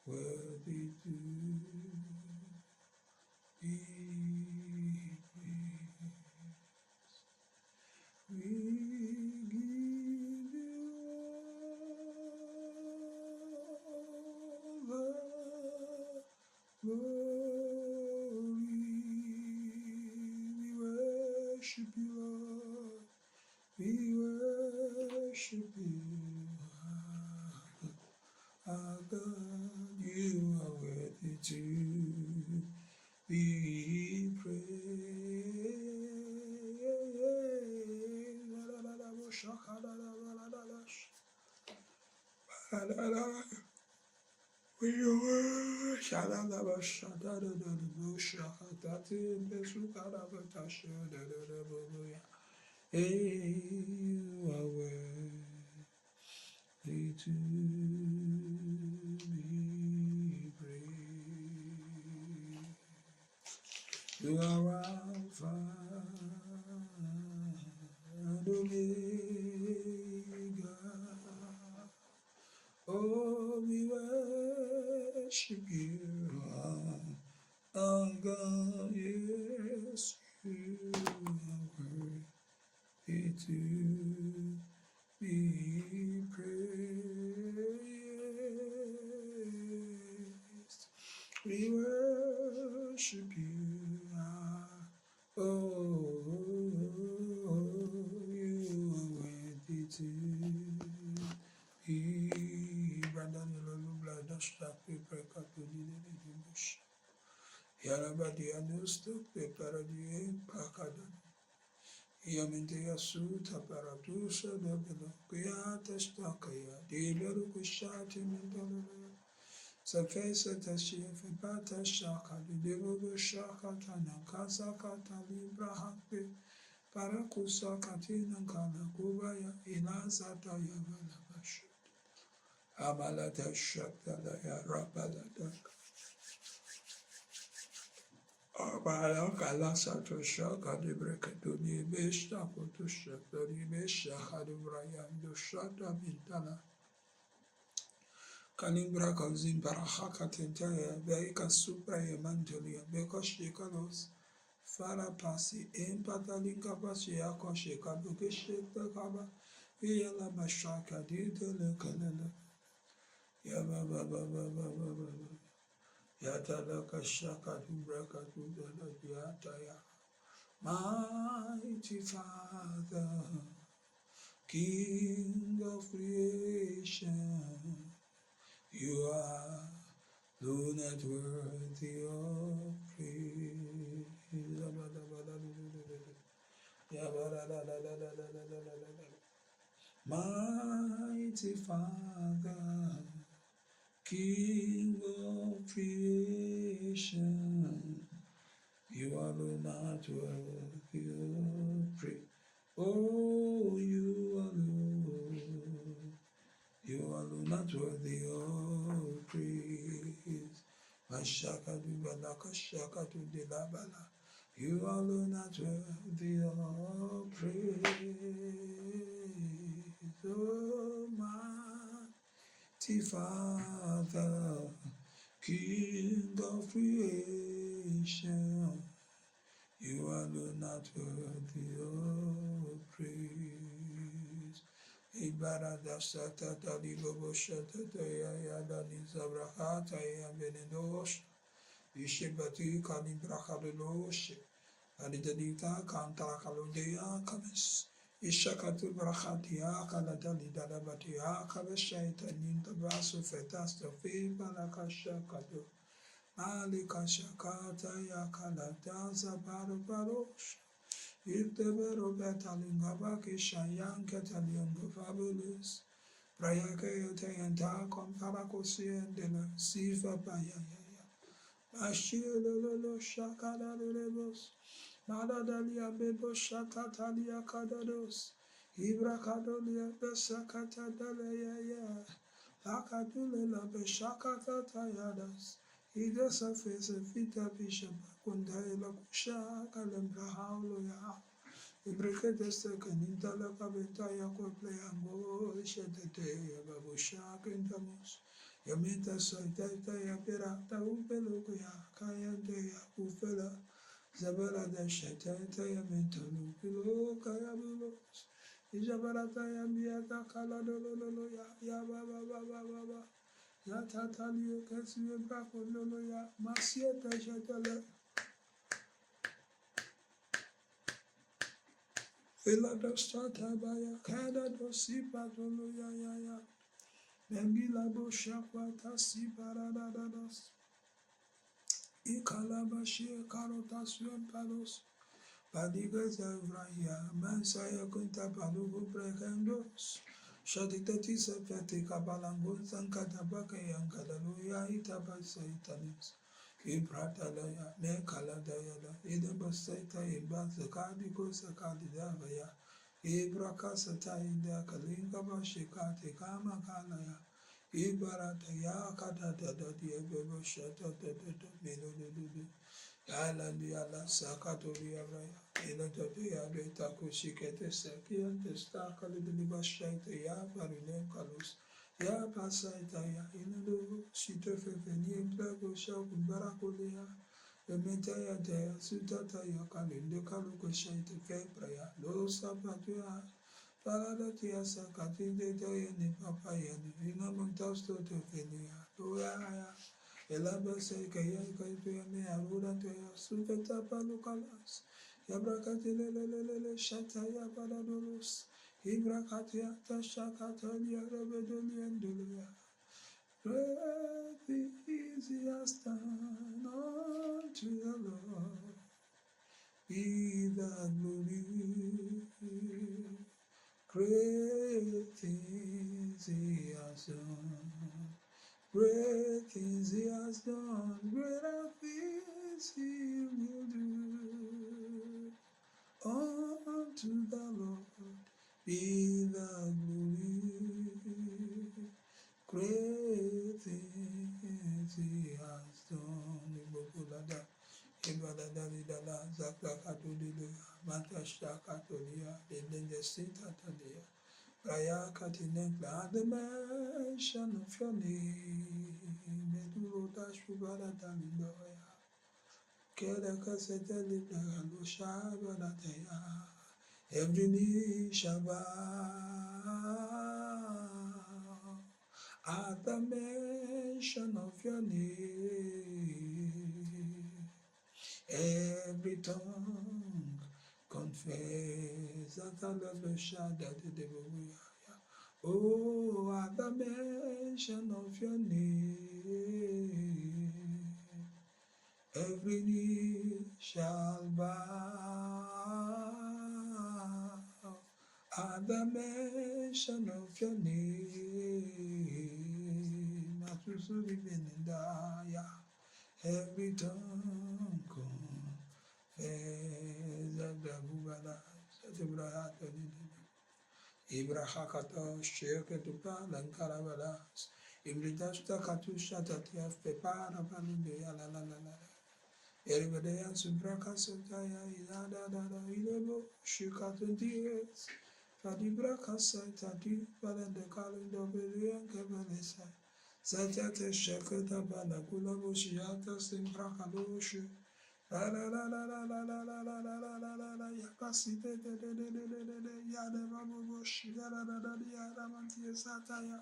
worthy to be praised. We give you all the glory. We worship you, Lord. We worship you. Our God, you are worthy to be praised. We worship you are worthy to be praised. You are Alpha and Omega. Oh, we worship you, our God, yes, you are worthy to be praised. We worship you, you are worthy to be. Brother, blood, stop the break up the bush. Yarabadi anusto, the paradie, Pakada. Yamindia suta paradusa, the Belokia, Stakaya, the Belukushati, Mindalaya. Safesa Tashifa Bata Shaka, the Devogo Shaka Tana, Kasaka Libra Happy, Parakusa Katina Kana, Kubaya, Ilazata Yavalabashu. Amalata Shakalaya Rabalata. Abalakala Sato Shaka, the Brekatuni, Besta, Potusha, the Mesha, Hadubraya, the Shata Bintana. Kalimbra Kazim Barahaka Tentaya, Beika Supra Emantolia, Bekoshikalos, Fara Pasi, Empatalinka Pasiako Sheka, Bukesheka Kaba, Yala Bashaka, Dito Lekanela, Yaba Baba Baba, Yatalaka Shaka, Dubraka, Dudala, Yataya, Mighty Father, King of creation. You are though not worthy of praise. Mighty Father, King of creation, you are not worthy of praise. Oh, you alone. You are not worthy of praise. Mashaka du balaka shaka tu de la bala. You are not worthy of praise. Oh, mighty Father, King of creation. You are not worthy of praise. Ibarada sata talibobo shata ya dani zabrahata ya benedosh. Ishibati kalibrahadosh. Adidadita kantara kalodea kames. Ishakatu brahatia kaladali dalabatia kabeshaita ninta basu fetasta fi balakashakado. Malika shakata ya kalata zabaru barosh. If the vero betalingabaki shayan cataliango fabulous, Prayakayota and Ta comparacosi and the Sifa Bayaya, Ashilolo Shakada Rebos, Madadalia Bebo Shakatalia Kadados, Ibrakadolia Besakata Dalaya, Lakadula Beshakata Tayadas, Ida Surface Vita Bishop, Kundaila Kusha, Kalembra Hauloya. Ibrekete sekeninta la kabeta ya kopleango shetete ya babusha kentamos. Yamenta soitata ya perata upeluku ya kayante ya ufela. Zabala da shetete ya mentolu pilo kaya bulos. Ijabarata ya miata kala dololo ya baba baba baba. Ya tatali ya kasi ya brako lolo ya masieta shetele. Ela da stata baya kada do si patolo ya. Bengila bo shakwa ta si parada da das. Ikalaba shi karota suen palos. Padiga zavraya mansaya kunta palugo prekendos. Shaditati sepeti kabalango zankata baka yankadaluya itabasa itanis. Ibradalaya me kaladayala idabasaita ibazakadi kosakadi davaya. Ibrakasata inda kalinga bashikati kama kalaya. Ibarata ya kada da da dia bebo shata da da da melo. Yala sakatoria raya. Ela da dia beta kushikete sakian testa kalibili bashaita ya barine kalus. Ya pasaita ya inado sito fefeni emplago shabu barakolia. Ementa ya dea sutata ya kalinde kaluko shaita febraya. Lo sapatuya. Parada tia sakati de dea ni papa ya ni. Ina montasto te fenia. Lo ya. Elaba se kaya kaitu ya me arura te ya sufeta palukalas. Yabrakati lelelele shata ya padadolos. Ibrakati ya tashakata ya rebedoli endulia. Breath easy as done unto the Lord. Be the glory. Great things he has done. Great things he has done, greater things he will do. Unto the Lord be the glory. Great things he has done. Ibobulada, ibadadalidala, zakakatulida, matashakatulia, idendesitatalia. Raya katinekla, the mention of your name, Medurota Shubara Damidoya, Kera Caseteli Shabanatea, every knee shall bow at the mention of your name, every tongue confess that I love the shadow that the devil. Oh, at the mention of your name, every knee shall bow. At the mention of your name, every tongue confess that the Ibrahakata Sheketupa Lankarabalas Ibridasta Katusha Tatia Pepara Palundea la la la la. Everybody Subraka Sataya Ilada Dada Ilebo Shikatundies Fadibraka Satati Palanda Kalunda Belian Kabalesa Satyate Shekata Balakula Bushiata Simbraka Loshi. La la la la la la la la la la la la la la yakasite de ya de babu shi la la la la ya la manti sataya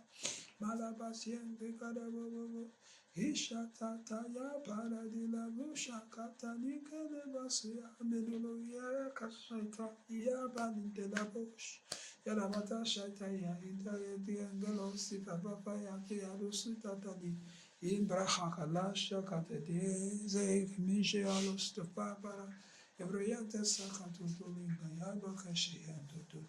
malabasiente kada bobo ishatata ya para di la busha kata ni kele basia medulo ya kasata ya balinte la bush ya la mata shata ya inta ya di angelo si papa ya ya rusita di Ibrahakalasha katede ze mishe alos to papara ebrayante sakatutulinga yaba kashiyantutu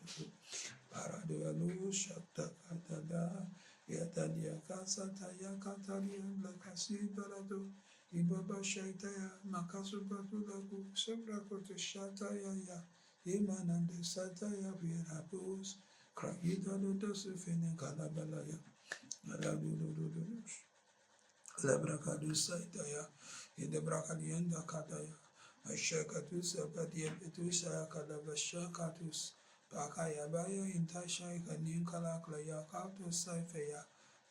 paradualu shakta katada yatadia kasata yakatalia blakasi parado ibaba shaitaya makasu patulaku sebra kote shataya ya imanande sataya virabus kragita dosufene kalabalaya Lebrakadu Saitaya, in the Brakadienda Kataya, Ashakatus Abadiapetus Akadabashakatus Pakayabaya Intashai Kaninkala Klayakatus Saifeya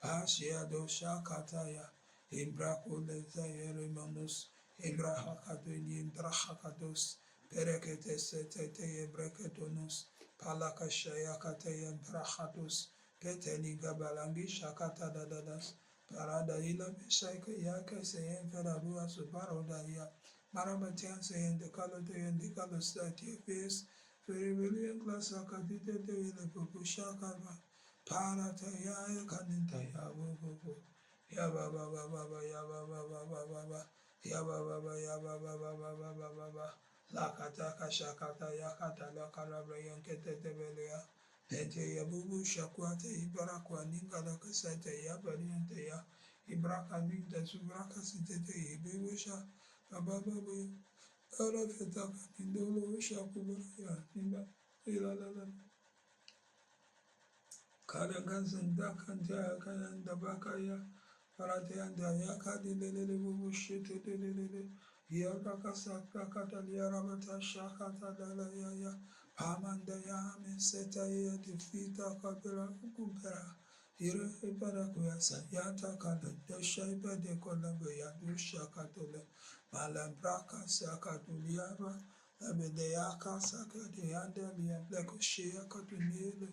Pasia dosha kataya Imbracule Zayerimanus Imbrahakaduni Imbrahakados Pereketes Tete Breketonus Palakashaya Kataya Brahatus Peteni Gabalangi Shakata Dadadas Parada Ila Bishaika Yaka Sayan Ferarua Suparodaya Maramatian saying the color day and the colors that your face very william class akadite de ile Pupushaka Parata ya kaninta ya bo ya ba ba ba ba ba ya ba ba ba ba ba ba ya ba ba ba ya ba ba ba ba ba ba ba ba la kata kashakata ya kata la karabra yankete tebelia ete ya bubu shakwate ibarakwa ninga la kasete ya bariente ya ibraka ninda subraka sitete ibebusha baba baba ara fetaka nindolo shakubara ya nimba ila la la Karaganzanda Kanta Kayanda Bakaya Paratayanda Yakadi Lele Bubu Shit Yaraka Saka Katalia Rabata Shakata Dalaya Pamanda Yami Setaya Defita Kapera Kumpera Hira Ibarakuasa Yata Kanda Shaiba de Colabaya Dushakatole Malambraka Sakatuliara Abedeyaka Sakadianda Lia Blacko Shea Katunile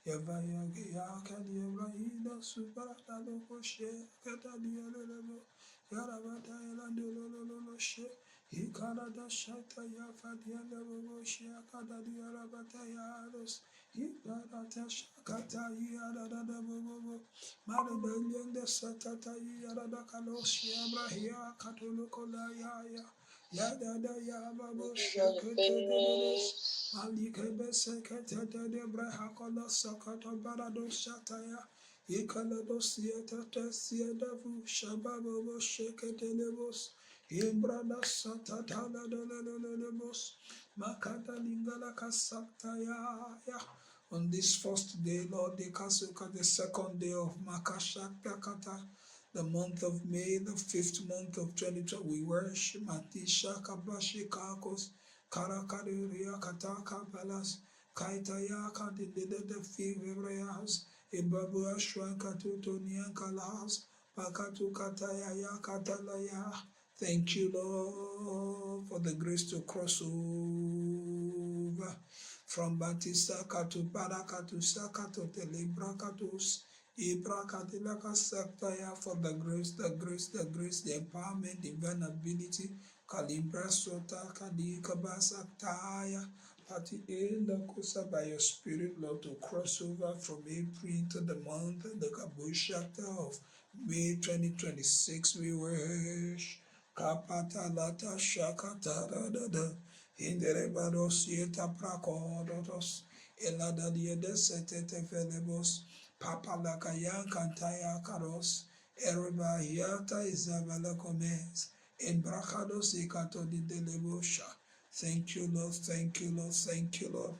Yavaya Gayaka Yavrahida Superata Loco She Catalia Lolo Yaravata Elandolo She Hikarada Shata Yafadia Lolo She Kadadia Rabata Yaros Hikarata Shakata Yarada Bobo Maradalian the Satata Yarada Kalos Yabrahia Katolokola Yaya Yada Yababo Shakata Alikebe sekete de brehakola sakato barado shataya. Ikalado sieta sieda vu shababo shekete lebos. Imbrada satatala lebos. Makata lingala kasataya. On this first day, Lord, the Kasuka, the second day of Makashakakata, the month of May, the 5th month of 2020, we worship Matisha Kabashi Kakos. Karakariya Kataka Palas Kaitaya Kandida the Fivreas Ibabua Shwanka Tutonian Kalas Pakatu Kataya Katalaya. Thank you, Lord, for the grace to cross over from Batisaka to Paraka to Saka to Telebrakatus. Ibrakadilaka Saktaya for the grace, the empowerment, divine ability. Kalimbra Sota Kadi Kabasaktaya. Pati Enda Kosa by your spirit, Lord, to cross over from April into the month and the Kabushata of May 2026. We wish Kapata Lata Shakata Dada Hinderebados Yeta Prakodotos Elada Diede Setete Velebos Papa Lakayan Kantaya Karos Ereba Hiata Isabella Gomez in Bracados Ikato de Delebosha. Thank you, Lord. Thank you, Lord. Thank you, Lord.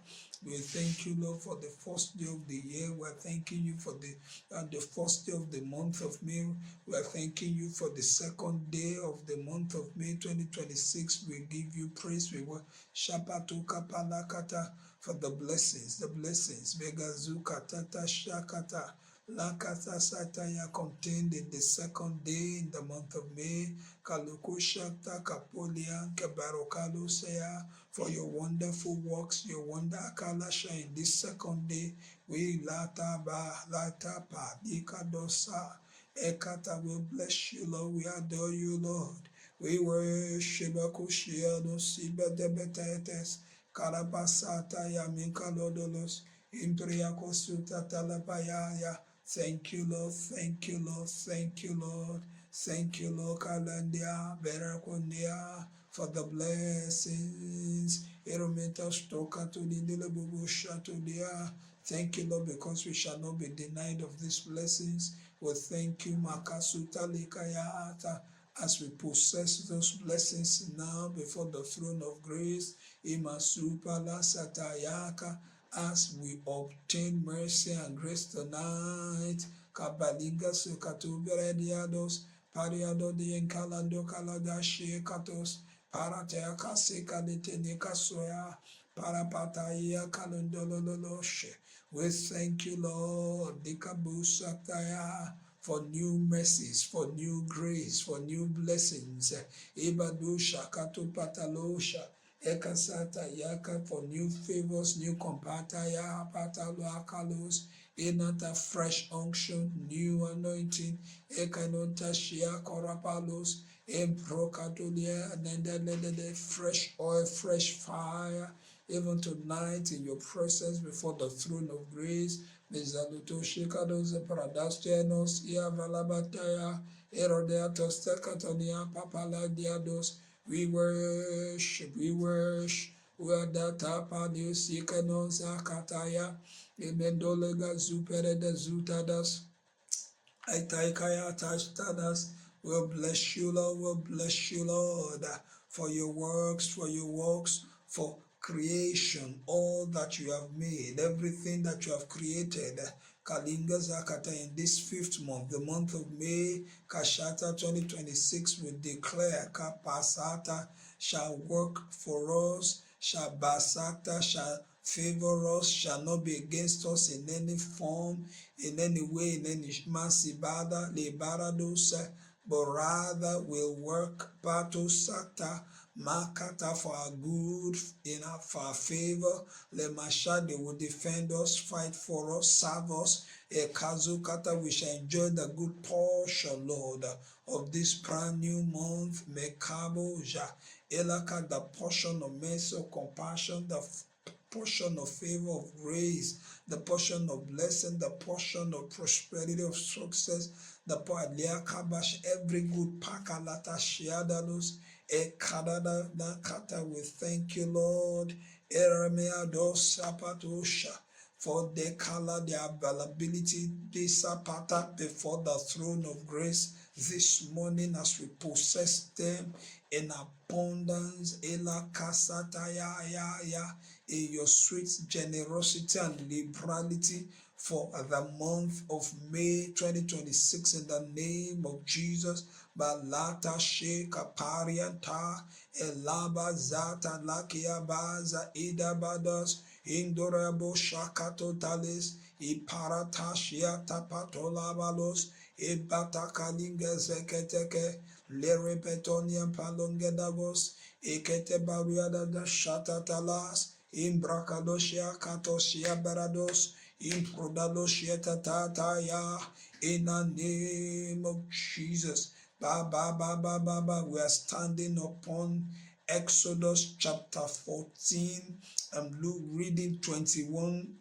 We thank you, Lord, for the first day of the year. We're thanking you for the first day of the month of May. We're thanking you for the second day of the month of May 2026. We give you praise. We worship Shapatu Kapalakata for the blessings. Begazuka Tata Shakata. Lakata Sataya contained in the second day in the month of May. Kalukushata Kapolian Kabarokalo Sea for your wonderful works, your wonder Akalasha in this second day. We Lata Pa Dikadosa Ekata will bless you, Lord. We adore you, Lord. We worship Akushiano Siba Debetetes Karabasata Yaminka Lodolos Impriakosuta Talapaya. Thank you, Lord. Thank you, Lord. Thank you, Lord. Thank you, Lord. Kalandia, Berakondia, for the blessings. Erometas toka to the Bubu to dia. Thank you, Lord, because we shall not be denied of these blessings. We thank you, Makasuta Likayata, as we possess those blessings now before the throne of grace. Imasupala Satayaka. As we obtain mercy and grace tonight, Kabalinga Sukatu Berediados, Pariado de Encalando Kaladashi Katos, Paratea kaseka deteneka soya. Parapataya kalundololoshe. We thank you, Lord, Dikabusataya, for new mercies, for new grace, for new blessings. Ibadusha katupatalosha. Ekasata yaka for new favors, new compataya, pataloakalos, inata fresh unction, new anointing, ekanota shia korapalos, emprokatolia, and then fresh oil, fresh fire, even tonight in your presence before the throne of grace. Mizaluto shikados paradastianos, ia valabataya, erodeatos tekatonia, papala diados. We worship, we worship. Wadata padius ikanos akataya, emendolega zuperede zutadas. Aitaikaya Tashtadas. We'll bless you, Lord. We'll bless you, Lord, for your works, for creation, all that you have made, everything that you have created. Kalinga Zakata in this 5th month, the month of May, Kashata 2026, we declare Kapasata shall work for us, shall Basata shall favor us, shall not be against us in any form, in any way, in any masibada, lebaradosa, but rather will work pato sakta, makata for our good, for our favor. Lemasha, they will defend us, fight for us, serve us. Ekazukata, we shall enjoy the good portion, Lord, of this brand new month. Mekaboja, Elaka, the portion of mercy, compassion, the portion of favor, of grace, the portion of blessing, the portion of prosperity, of success, the kabash, every good pakalata shiadalos, ekadada nakata. We thank you, Lord. Eremea dos sapatosha. For the color, the availability, this sapata before the throne of grace this morning as we possess them in abundance. Ela kasata ya in your sweet generosity and liberality for the month of May 2026 in the name of Jesus. Balata sheka parianta elaba zata lakia baza idabadas indorabo shakato talis iparata shiata patolabalos ibata kalinga zeketeke lerepetonia palongedavos ikete baruada da shatatalas Imbrakadoshia katoshia barados, improdaloshia tataya, in the name of Jesus. We are standing upon Exodus chapter 14. I'm reading 21.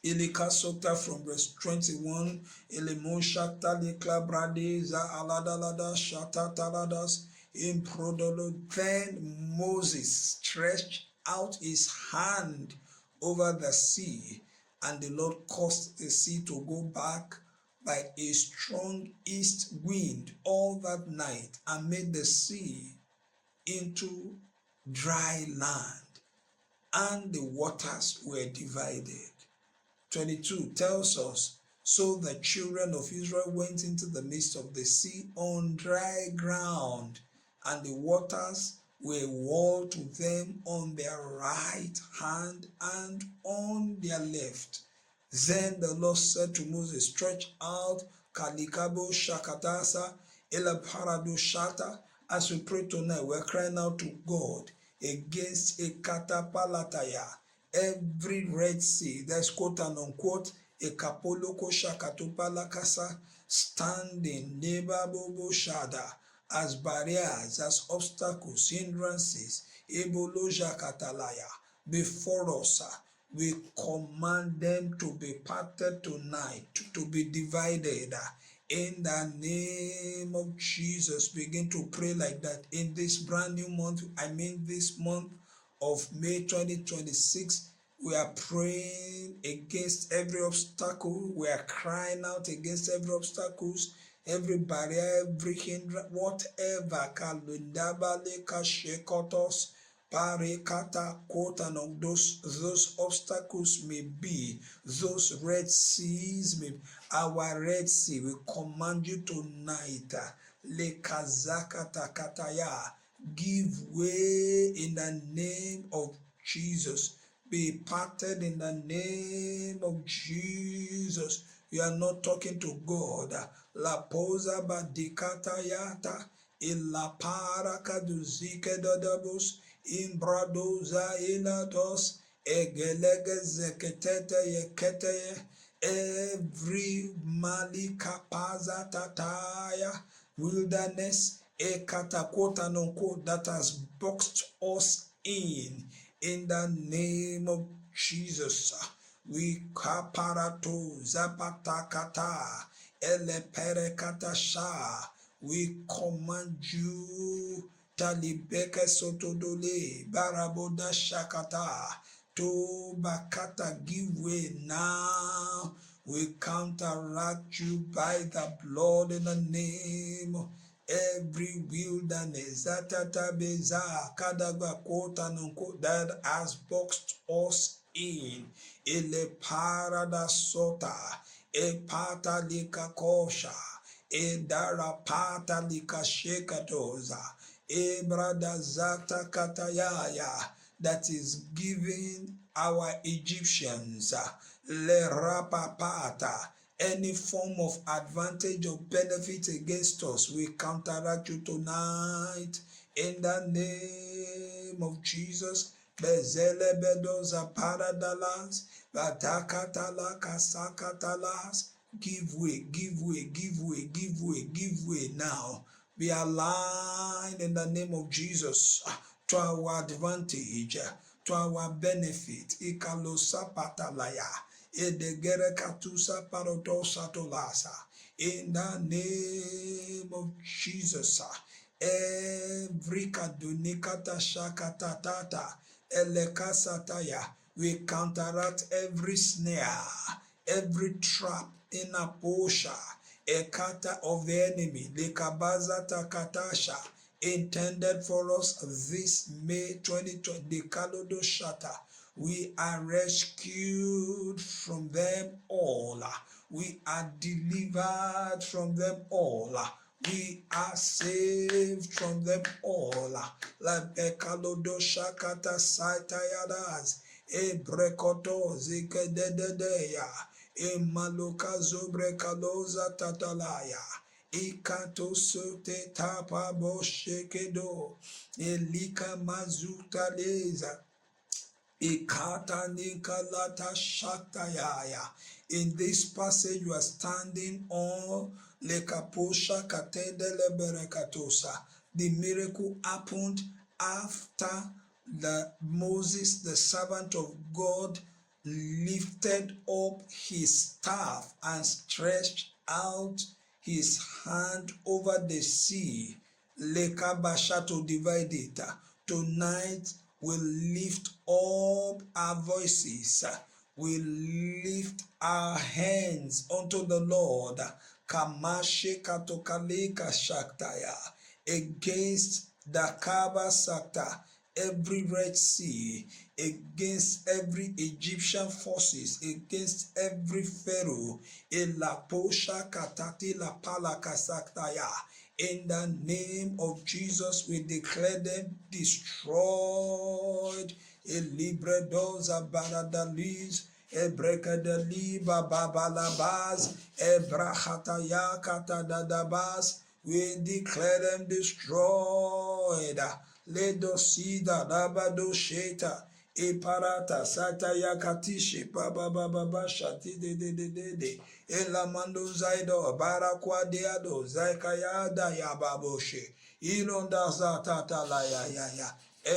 Ilika Sota from verse 21. Ilimon Shakta Likla Bradeza Aladalada Shata Taladas Improdolo. Then Moses stretched out his hand over the sea, and the Lord caused the sea to go back by a strong east wind all that night, and made the sea into dry land, and the waters were divided. 22 tells us, so the children of Israel went into the midst of the sea on dry ground, and the waters were walled to them on their right hand and on their left. Then the Lord said to Moses, stretch out Kalikabo Shakatasa Elaparado Shata. As we pray tonight, we're crying out to God against a katapalataya, every Red Sea, that's quote and unquote, a kapoloko shakatopalakasa, standing nebabobo shada, as barriers, as obstacles, hindrances, eboloja katalaya, before us. We command them to be parted tonight, to be divided. In the name of Jesus, begin to pray like that. In this brand new month, this month of May 2026, we are praying against every obstacle. We are crying out against every obstacles, every barrier, every hindrance, whatever. Kalundabale kashekotos. Parekata, quote, and of those obstacles may be, those Red Seas may be. Our Red Sea, we command you tonight, Lekazakata kataya, give way in the name of Jesus. Be parted in the name of Jesus. You are not talking to God. La posa badikata yata. Illa para kaduzike dadabus. Imbradoza inados. Egelege zeketete yekete. Every malikapaza tataya wilderness that has boxed us in the name of Jesus. We kaparato zapatakata eleperekatasha. We command you talibeke sotodole baraboda shakata to bakata, give way now. We counteract you by the blood in the name of every wilderness that has boxed us in. Ele parada sota, e pata lika kosha, e dara pata lika shekatoza, e brada zata katayaya, that is giving our Egyptians le rapapata any form of advantage or benefit against us. We counteract you tonight in the name of Jesus. Bezele bedoza paradalas, batakatala kasakatalas. Give way, give way, give way, give way, give way now. Be aligned in the name of Jesus to our advantage, to our benefit. Ikalosa patalaya. In the name of Jesus, every kadunikata shakatatata elekasataya, we counteract every snare, every trap in a posha, a kata of the enemy, the kabaza takatasha, intended for us this May 2020, the kalodo shata. We are rescued from them all. We are delivered from them all. We are saved from them all. La bekalodo shakata saitayadas. E brekoto zikedededeya. E maluka zobrekaloza tatalaya. Ikato sote tapa boshekedo. Elika mazuta leza. In this passage, you are standing on Lekaposha Katedele Berekatosa. The miracle happened after Moses, the servant of God, lifted up his staff and stretched out his hand over the sea. Lekabasha to divide it. Tonight, we lift up our voices. We lift our hands unto the Lord. Kamashe katokaleka shaktaya. Against the Kaba Sakta, every Red Sea, against every Egyptian forces, against every Pharaoh, Elaposha katati la palaka saktaya. In the name of Jesus, we declare them destroyed. Elibredoza baradalis, ebrekadali babalabas, ebrahataya katadadabas. We declare them destroyed. Let us see the Rabado Sheta. Eparata sataya katishe baba baba shati de elamando zaido barakwa deado zaikaya da ya baboshe ilonda zatata la ya.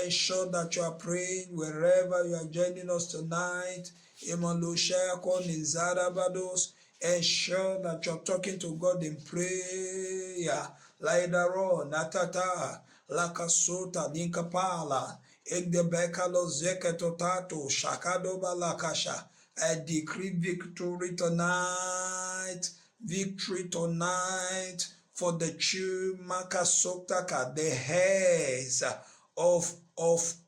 Ensure that you are praying wherever you are joining us tonight. Emalushako nizarabados. Ensure that you are talking to God in prayer. Laidaro natata lakasota ninkapala. Egdebekalo zeketotato shakado balakasha. I decree victory tonight. Victory tonight for the Chumaka Soktaka, the heirs of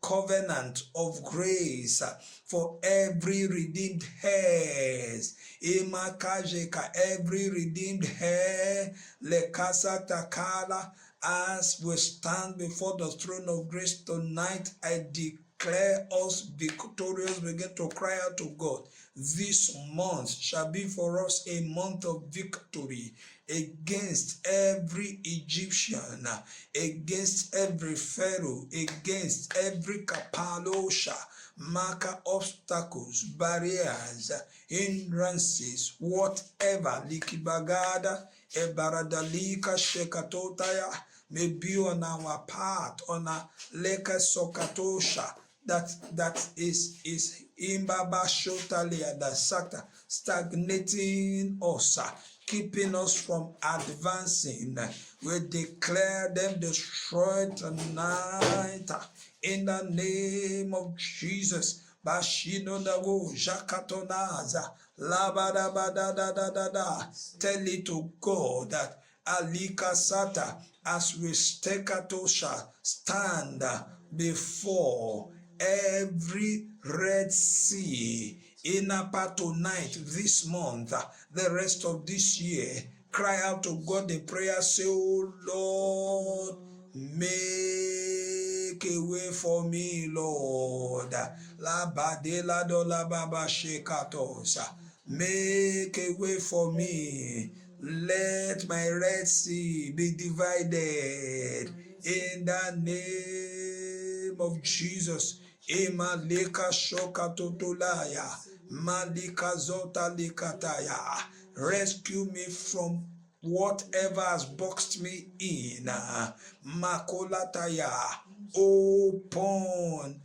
covenant of grace, for every redeemed heirs. Imakajeka, every redeemed heir, lekasa takala, As we stand before the throne of grace tonight, I declare us victorious. Begin to cry out to God. This month shall be for us a month of victory against every Egyptian, against every Pharaoh, against every Kapalosha, marker obstacles, barriers, hindrances, whatever, likibagada, ebaradalika shekatotaya, may be on our path, on a leka sokatosha, that is imbaba shotalia, the sakta, stagnating us, keeping us from advancing. We declare them destroyed tonight in the name of Jesus. Bashino dawo jakatonaza labadabadadadada. Tell it to God that Alika Sata, as we shall stand before every Red Sea in Napa tonight, this month, the rest of this year, cry out to God the prayer, say, oh Lord, make a way for me, Lord. La badela do la baba shekatosa. Make a way for me. Let my Red Sea be divided in the name of Jesus. Emaleka shoka totolaya, malika zota likataya. Rescue me from whatever has boxed me in. Makolataya, open,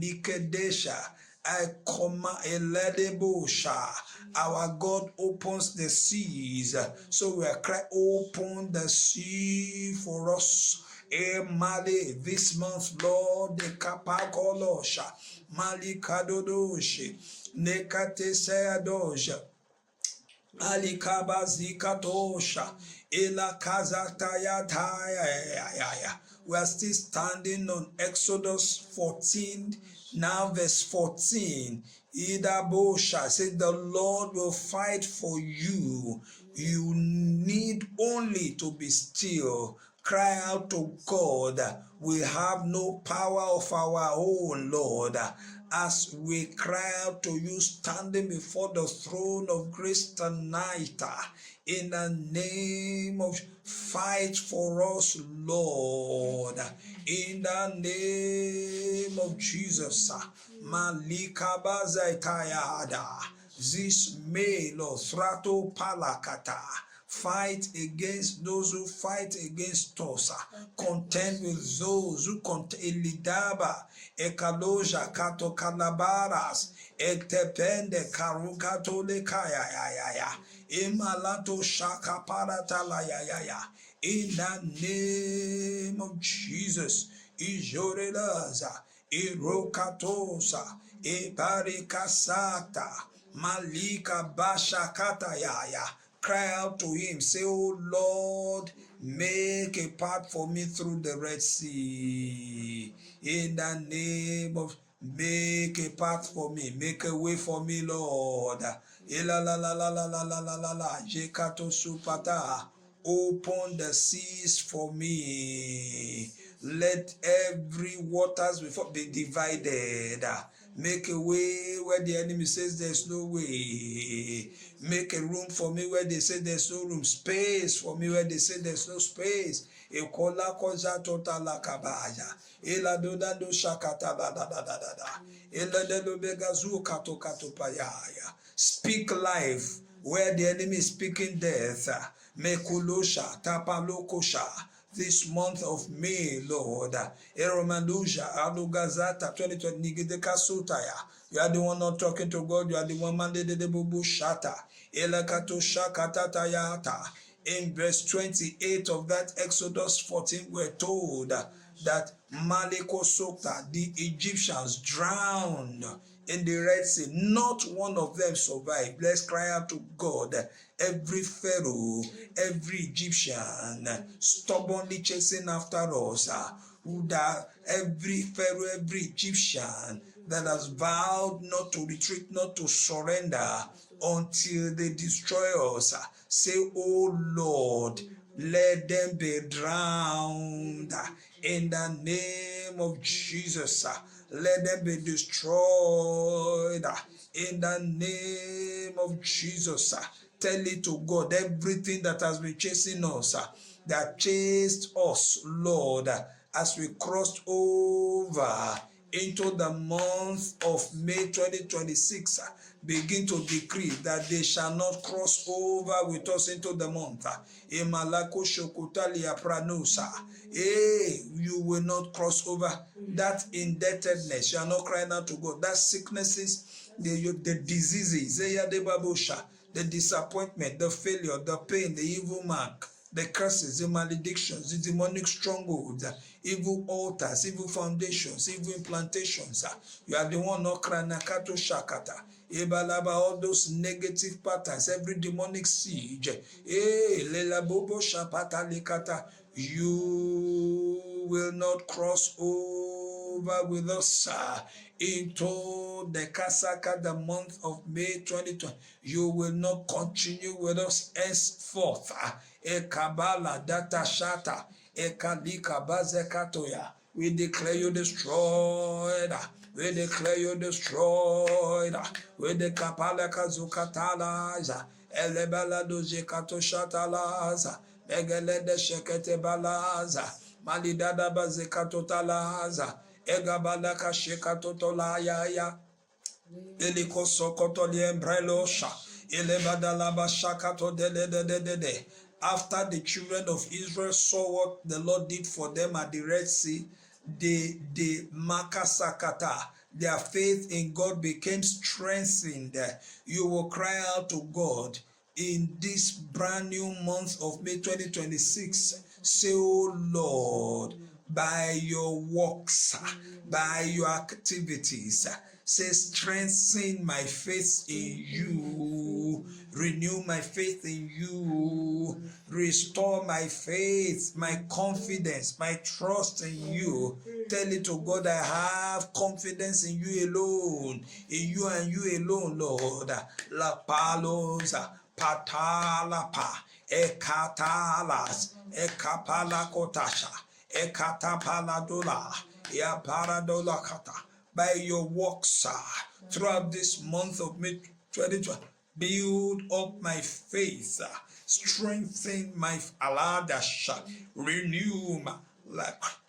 Nikedesha. I command Eledebosha. Our God opens the seas. So we are crying, open the sea for us. Mali, this month, Lord, the Kapakolosha, Malikadodoshi, Nekate Sayadosha. Alikabazikatosha, Elakazatayataya. We are still standing on Exodus 14, now verse 14. Idabosha said, the Lord will fight for you. You need only to be still. Cry out to God. We have no power of our own, Lord. As we cry out to you, standing before the throne of grace tonight, in the name of fight for us, Lord. In the name of Jesus, Malika Bazaitayada, this may, Lord, Thrato Palakata. Fight against those who fight against us. Contend with those who contend. Elidaba, Ekaloja, Kato Kalabaras, Etepende, Karukato Lekaya, Imalato Shaka Paratalayaya. In the name of Jesus, Ijoredaza, Irokatosa, Iparikasata, Malika Bashakatayaya. Cry out to him, say, oh Lord, make a path for me through the Red Sea. In the name of, make a path for me, make a way for me, Lord. Jekato supata. Open the seas for me. Let every waters before be divided. Make a way where the enemy says there's no way. Make a room for me where they say there's no room. Space for me where they say there's no space. Ekola koja totala kabaya. Ela dodando shakata da da da da da da. Ela delo begazu kato kato payaya. Speak life where the enemy is speaking death. Mekulosha tapalokosha. This month of May, Lord, Eromanduja, Adugazata, 2020, Nigideka Sutaya. You are the one not talking to God, you are the one mandate the bubu shata. Elakato shakatatayata. In verse 28 of that Exodus 14, we're told that Maleko Sokta, the Egyptians drowned in the Red Sea. Not one of them survived. Let's cry out to God. Every Pharaoh, every Egyptian stubbornly chasing after us, every Pharaoh, every Egyptian that has vowed not to retreat, not to surrender until they destroy us. Say, oh Lord, let them be drowned in the name of Jesus. Let them be destroyed in the name of Jesus. Tell it to God, everything that has been chasing us, that chased us, Lord, as we crossed over into the month of May 2026, begin to decree that they shall not cross over with us into the month. Imalako shokutalia pranusa. You will not cross over that indebtedness. You are not crying out to God. That sicknesses, the diseases, the disappointment, the failure, the pain, the evil mark, the curses, the maledictions, the demonic strongholds, evil altars, evil foundations, evil implantations. You are the one not crying kato shakata. All those negative patterns, every demonic siege. You will not cross over with us into the Kasaka, the month of May 2020. You will not continue with us henceforth. Ekabala data shata. Ekadika bazekatoya. We declare you destroyed. We declare you destroyed. We declare palaka zukatalaza. Elebala dozekato shatalaza. Egelede shekete balaza. Malidada bazekato talaza. Egabalaka shekato tolaya ya. Eliko sokoto liembrelosha. Elebadalaba shakato de. After the children of Israel saw what the Lord did for them at the Red Sea, the makasakata, their faith in God became strengthened. You will cry out to God in this brand new month of May 2026. Say, oh Lord, by your works, by your activities, say, strengthen my faith in you, renew my faith in you, restore my faith, my confidence, my trust in you. Tell it to God, I have confidence in you alone, in you and you alone, Lord. La palos, patalapa, ekatalas, ekapala kotasha, ekatapaladola, ya paradola kata. By your works throughout this month of May 2020, build up my faith, strengthen my aladasha, renew my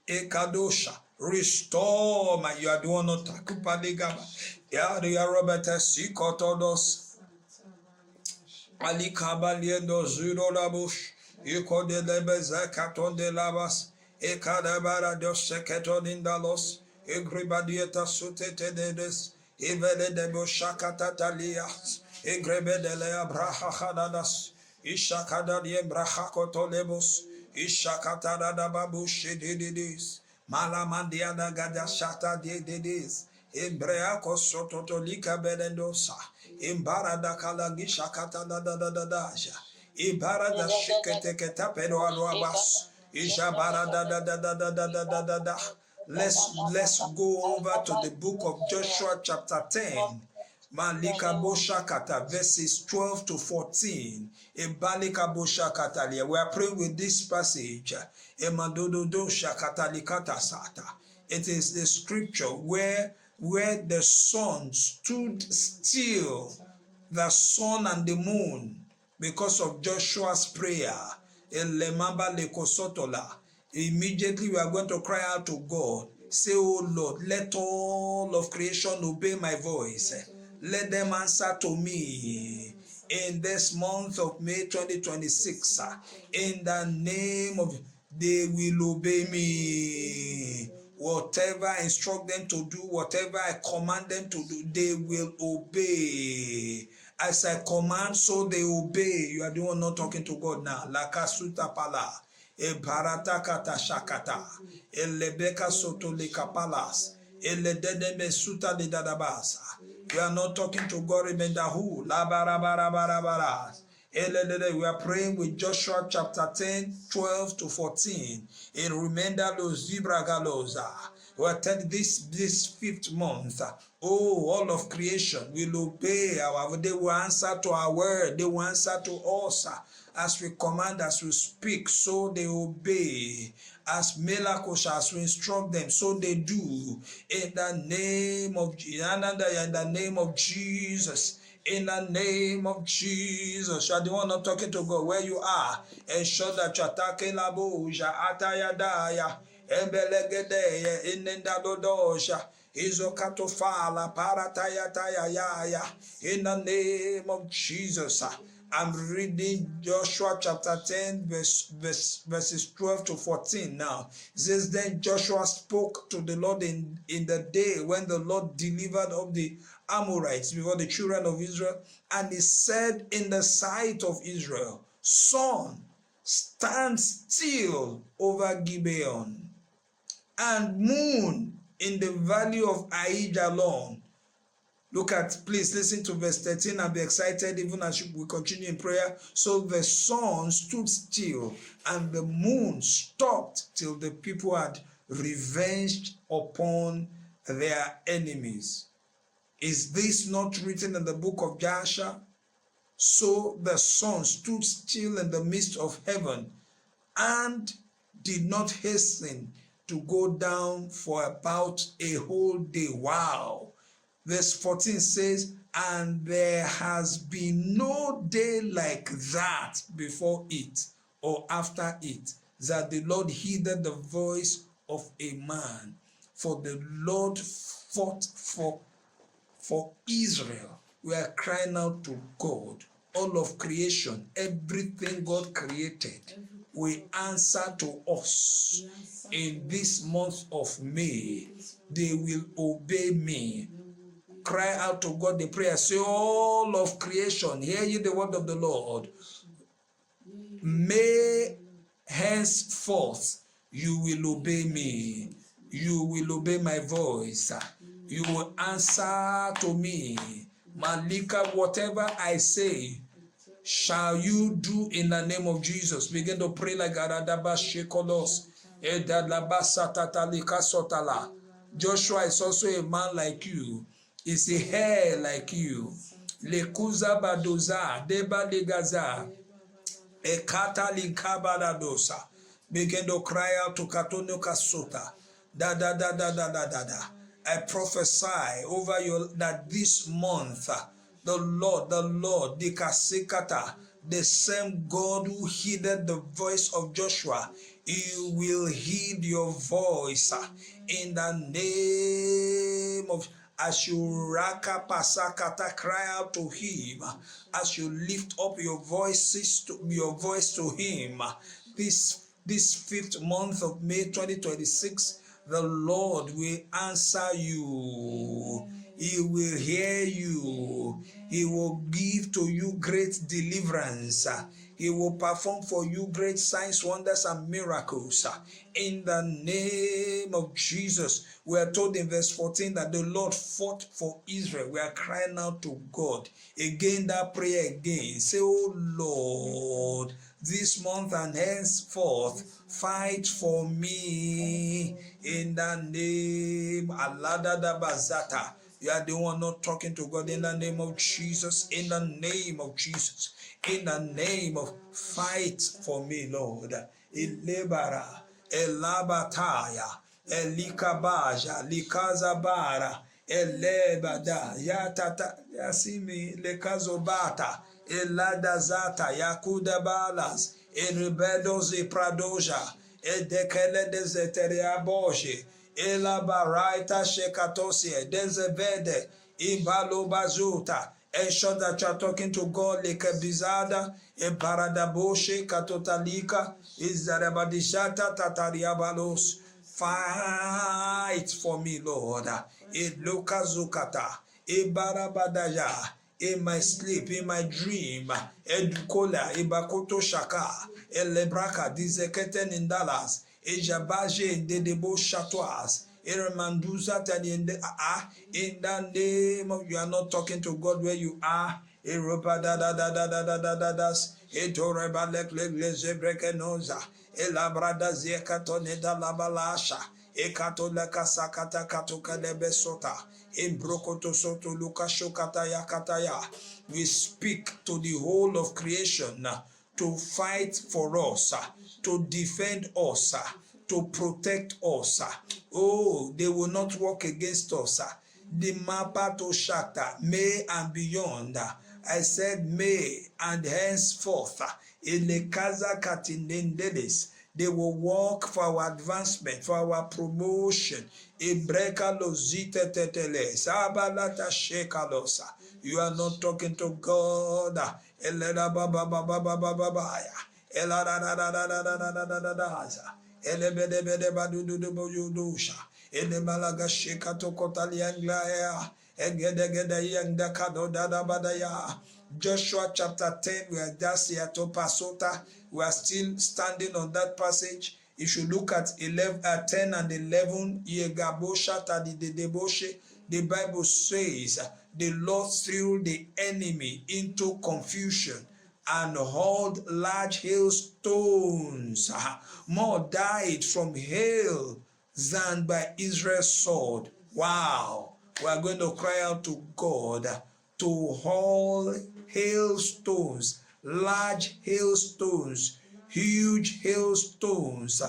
ekadosha, restore my yaduano takupadigaba, yadia robeta sikotodos, alikabaliendo zuro labush, ikode lebeza katon de labas, ekadabara dos seketon indalos. Egribadieta sutete dedes, evele de boshakata talias, egrebedele abraha hadadas, ishakada die braha kotolebos, ishakata da babu shedidis, malamandia da gada shata dedis, embrea kosototolika bedendosa, imbarada kalagi shakata da daja, ibarada shikete ketapero aluabas, ishabarada da. Let's go over to the book of Joshua chapter 10. Malika Boshakata verses 12 to 14. Ebalika Boshakatalia. We are praying with this passage. Emadodo Shakatalikata Sata. It is the scripture where the sun stood still, the sun and the moon, because of Joshua's prayer. Elemaba lekosotola. Immediately we are going to cry out to God. Say, oh Lord, let all of creation obey my voice. Let them answer to me in this month of May 2026. In the name of, they will obey me. Whatever I instruct them to do, whatever I command them to do, they will obey. As I command, so they obey. You are the one not talking to God now. Lakasuta pala. E barata kata shakata, e lebeka soto le kapalas, e le dedeme suta de dadabasa. We are not talking to God, remember who? La barabarabaras. We are praying with Joshua chapter 10, 12 to 14. And remember those zebra galoza. We are telling this 5th month Oh, all of creation will obey they will answer to our word, they will answer to us as we command, as we speak, so they obey. As miracles, as we instruct them, so they do. In the name of Jesus. In the name of Jesus. You are the one not talking to God where you are. Ensure that you are talking labuja atayadaya. Embelegedeya inendadodosha. Izokatofala paratayatayaya. In the name of Jesus. I'm reading Joshua chapter 10 verses 12 to 14 now. It says, then Joshua spoke to the Lord in the day when the Lord delivered up the Amorites before the children of Israel. And he said in the sight of Israel, sun, stand still over Gibeon, and moon in the valley of Aijalon. Look at, please listen to verse 13 and be excited even as we continue in prayer. So the sun stood still and the moon stopped till the people had revenged upon their enemies. Is this not written in the book of Joshua? So the sun stood still in the midst of heaven and did not hasten to go down for about a whole day. Wow. Verse 14 says, and there has been no day like that before it or after it, that the Lord heeded the voice of a man. For the Lord fought for Israel. We are crying out to God. All of creation, everything God created, will answer to us. In this month of May, they will obey me. Cry out to God the prayer. Say, all of creation, hear ye the word of the Lord. May henceforth you will obey me. You will obey my voice. You will answer to me. Malika, whatever I say, shall you do in the name of Jesus. Begin to pray like Aradaba Shekolos. Joshua is also a man like you. Is a hair like you. Lekuza badoza, deba legaza, ekata linkabadadosa. Begin to cry out to Katono Kasota. Da da da da da da da da. I prophesy over you that this month, the Lord, the Kasekata, the same God who heeded the voice of Joshua, He will heed your voice in the name of. As you raka pasakata, cry out to Him, as you lift up your voice to Him, this 5th month of May 2026, the Lord will answer you. He will hear you. He will give to you great deliverance. He will perform for you great signs, wonders, and miracles. In the name of Jesus, we are told in verse 14 that the Lord fought for Israel. We are crying out to God. Again, that prayer again. Say, oh Lord, this month and henceforth, fight for me. In the name, Alada Bazata. You are the one not talking to God. In the name of Jesus. In the name of Jesus. In the name of fight for me, Lord. Ilebara, Elabataya, Elikabaja, Likazabara, Elebada, Yatata, Yasimi, Lekazobata, Eladazata, Yakuda Balas, Eribedos e Pradoja, Edekele dezeteria boje, Elabaraita Shekatosie, Dezevede, Ibalo Bazuta. Ensure that you are talking to God like a bizada, a paradaboshe, katotalika, is zarabadishata, tatariabalos. Fight for me, Lord. E lokazukata, e barabadaya, in my sleep, in my dream, edukola, e bakoto shaka, e lebraka, dizeketen in Dallas, e jabaje, de debo chatoise. In the name of, you are not talking to God where you are. We speak to the whole of creation to fight for us, to defend us, to protect us. Oh, they will not work against us. The mapa to Shakta, May and beyond. I said May and henceforth. Elekaza katindendeles. They will work for our advancement, for our promotion. Ebreka lozite tetele. Sabalata shekalosa. You are not talking to God. Elera baba baba baba baba. Elada da da da da da da da da da da. Elebede bede badu du du bu dusha. Elemalaga shekato kotaliangla. Egedegede yanda kado da da badaya. Joshua chapter 10, we are just here to Pasota. We are still standing on that passage. If you look at 10 and 11, the Bible says the Lord threw the enemy into confusion and hurled large hailstones. More died from hail than by Israel's sword. Wow. We are going to cry out to God to hurl hailstones, large hailstones, huge hailstones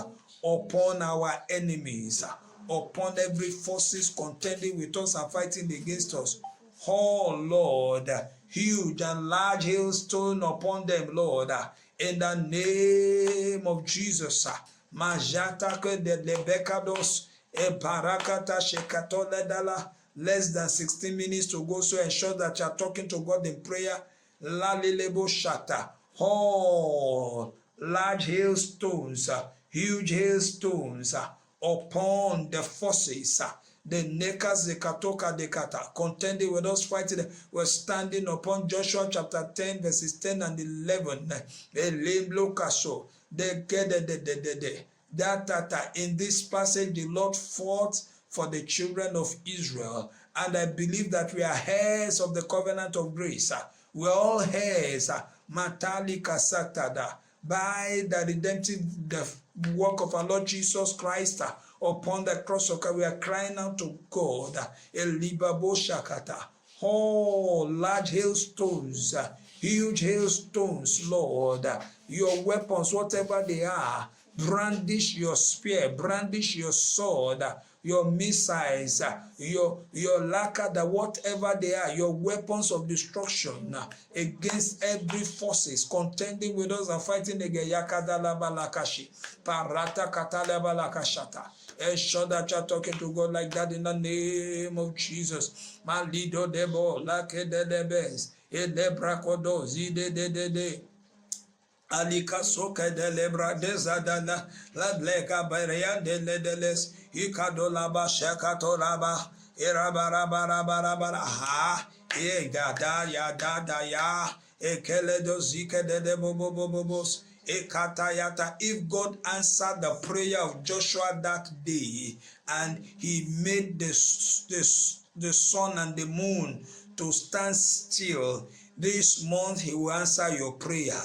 upon our enemies, upon every forces contending with us and fighting against us. Oh Lord, huge and large hailstone upon them, Lord, in the name of Jesus. Majata de lebecados e parakata shekatoledala. Less than 16 minutes to go, so ensure that you are talking to God in prayer. Lalilebo shata. Oh, large hailstones, huge hailstones upon the forces. The nekas zekatoka dekata, contending with us, fighting. We're standing upon Joshua chapter 10, verses 10 and 11. In this passage, the Lord fought for the children of Israel. And I believe that we are heirs of the covenant of grace. We are all heirs, Matalika Satada, by the redemptive work of our Lord Jesus Christ upon the cross of God. We are crying out to God. Elibabo Shakata. Oh, large hailstones, huge hailstones, Lord. Your weapons, whatever they are, brandish your spear, brandish your sword, your missiles, your lakada, whatever they are, your weapons of destruction against every forces contending with us and fighting against Yakadalabalakashi, Parata Katalabalakashata. Ensure that you're talking to God like that in the name of Jesus. Malido debo, lake de debes, elebrakodo, zide de. Alika soka de lebra de zadana, la blega barian de ledeles, ikadolaba shekatolaba, irabarabarabara, ha, e dada ya dada ya, ekele do zike de bobobobos. If God answered the prayer of Joshua that day and he made the sun and the moon to stand still, this month he will answer your prayer.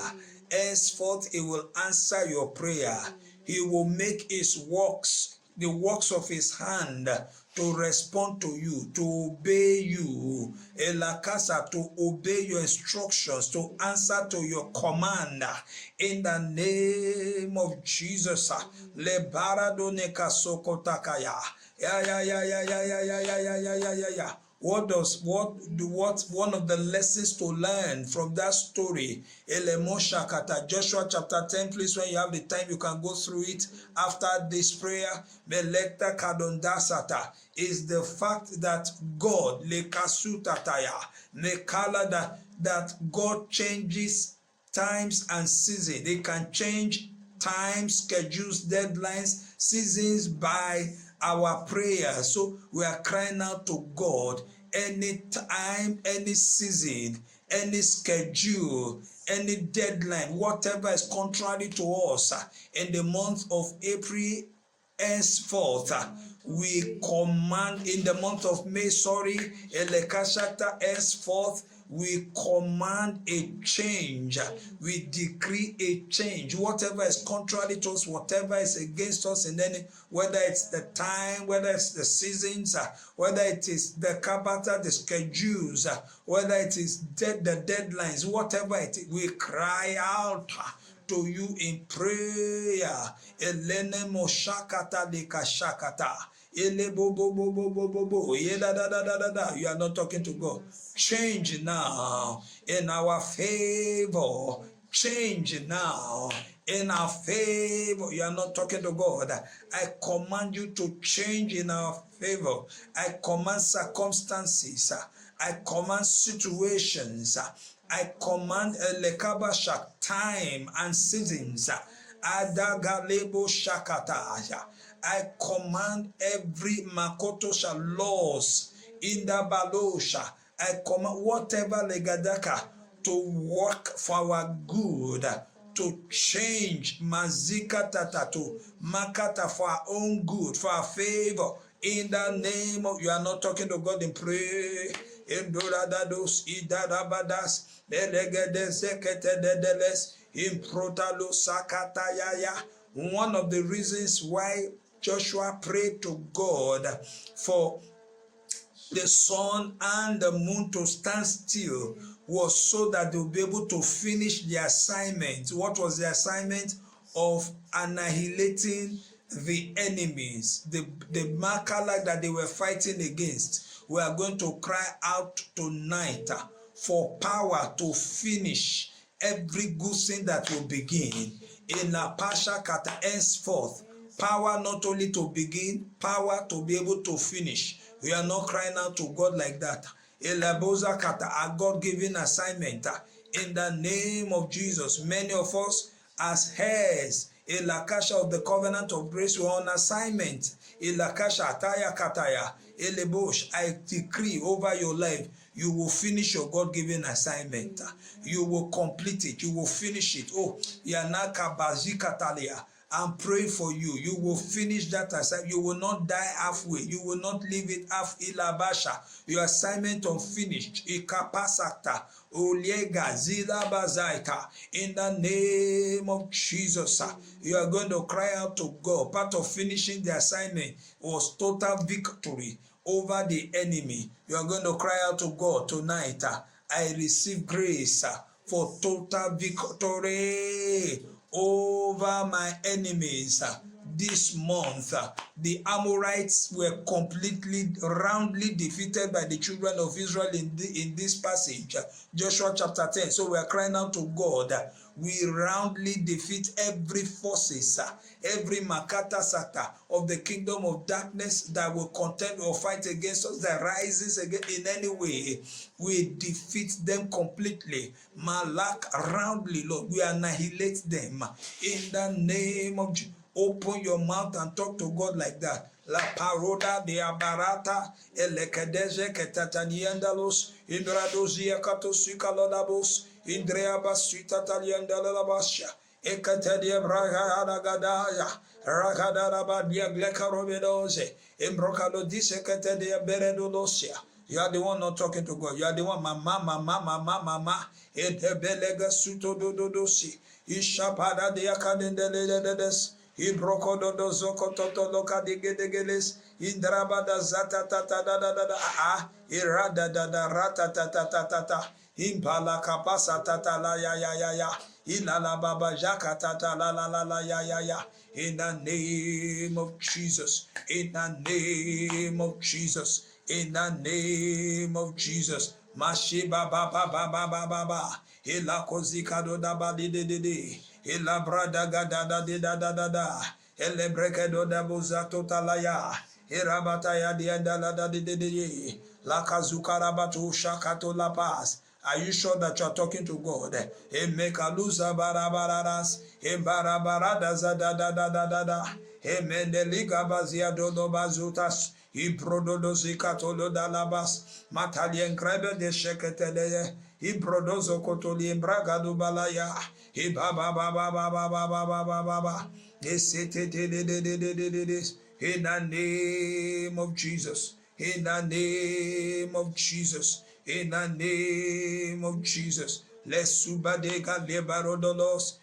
Henceforth he will answer your prayer. He will make his works, the works of his hand, to respond to you, to obey you, Elakasa, to obey your instructions, to answer to your command. In the name of Jesus. Lebaradoneka sokotakaya. Yeah. What one of the lessons to learn from that story, Elemoshakata, Joshua chapter 10, please, when you have the time, you can go through it after this prayer. Melekta kadondasata is the fact that God, lekasutataya, mekala, that God changes times and seasons. They can change times, schedules, deadlines, seasons by our prayer. So we are crying out to God any time, any season, any schedule, any deadline, whatever is contrary to us in the month of April henceforth. we command in the month of May, Elekashata, henceforth, we command a change. We decree a change. Whatever is contrary to us, whatever is against us in any, whether it's the time, whether it's the seasons, whether it is the kabata, the schedules, whether it is the deadlines, whatever it is, we cry out to you in prayer. Elene moshakata lekashakata. You are not talking to God. Change now in our favor. Change now in our favor. You are not talking to God. I command you to change in our favor. I command circumstances. I command situations. I command lekabasha time and seasons. Adagalebo shakata. I command every makoto shall laws in the balosha. I command whatever legadaka to work for our good, to change mazika tata to makata for our own good, for our favor. In the name of, you are not talking to God in prayer. Indoradados idarabadas delegedeseketededeles improtalo sakatayaya. One of the reasons why Joshua prayed to God for the sun and the moon to stand still was so that they would be able to finish the assignment. What was the assignment? Of annihilating the enemies, the Makala that they were fighting against. We are going to cry out tonight for power to finish every good thing that will begin. In La Pasha Kata, henceforth, power not only to begin, power to be able to finish. We are not crying out to God like that. Elaboza Kata, a God-given assignment. In the name of Jesus, many of us as heirs, Elakasha of the covenant of grace, were on assignment. Elakasha Ataya Kataya, Elebosh, I decree over your life, you will finish your God-given assignment. You will complete it. You will finish it. Oh, Yanaka Bazikatalia. I'm praying for you. You will finish that assignment. You will not die halfway. You will not leave it half ilabasha. Your assignment unfinished. Ikapasakta. Oliega zilabazaita. In the name of Jesus, you are going to cry out to God. Part of finishing the assignment was total victory over the enemy. You are going to cry out to God tonight. I receive grace for total victory over my enemies. This month, the Amorites were completely, roundly defeated by the children of Israel in this passage, Joshua chapter 10. So we are crying out to God. We roundly defeat every forces, every makata sata of the kingdom of darkness that will contend or fight against us, that rises again in any way. We defeat them completely. Malak roundly, Lord. We annihilate them in the name of Jesus. Open your mouth and talk to God like that. La paroda de abarata elekedeze ketataniendalos indradozia katosukalodabos indrea basuita taliendalabasha ekatedia bragadaya rakadarabadia glekarobedoze imbrokadodise ketedia beredolosia. You are the one not talking to God. You are the one mama etebelega suto dododosi ishapada de akadendeledes Ibrokododo zokototo loka digedegeles indrabada zata tata da da da da irada da da rata tata tata ta impala kapasa tata la ya ilala baba jaka tata la ya in the name of Jesus, in the name of Jesus, in the name of Jesus. Mashiba ba ila kozikado da ba de Ela brada gada da da ele brekedo da buzato talaya irabata ya dienda la da de la kazukara batu shakato la paz. Are you sure that you are talking to God? E mekaluza barabararas e barabarada za da e mendeliga bazia dodo bazutas e prododo zikatolo da labas matalien krebe de sheketele e prodozo kotoli bragado balaya. Baba. In the name of Jesus. In the name of Jesus. In the name of Jesus. Lesubadega lebarodolos.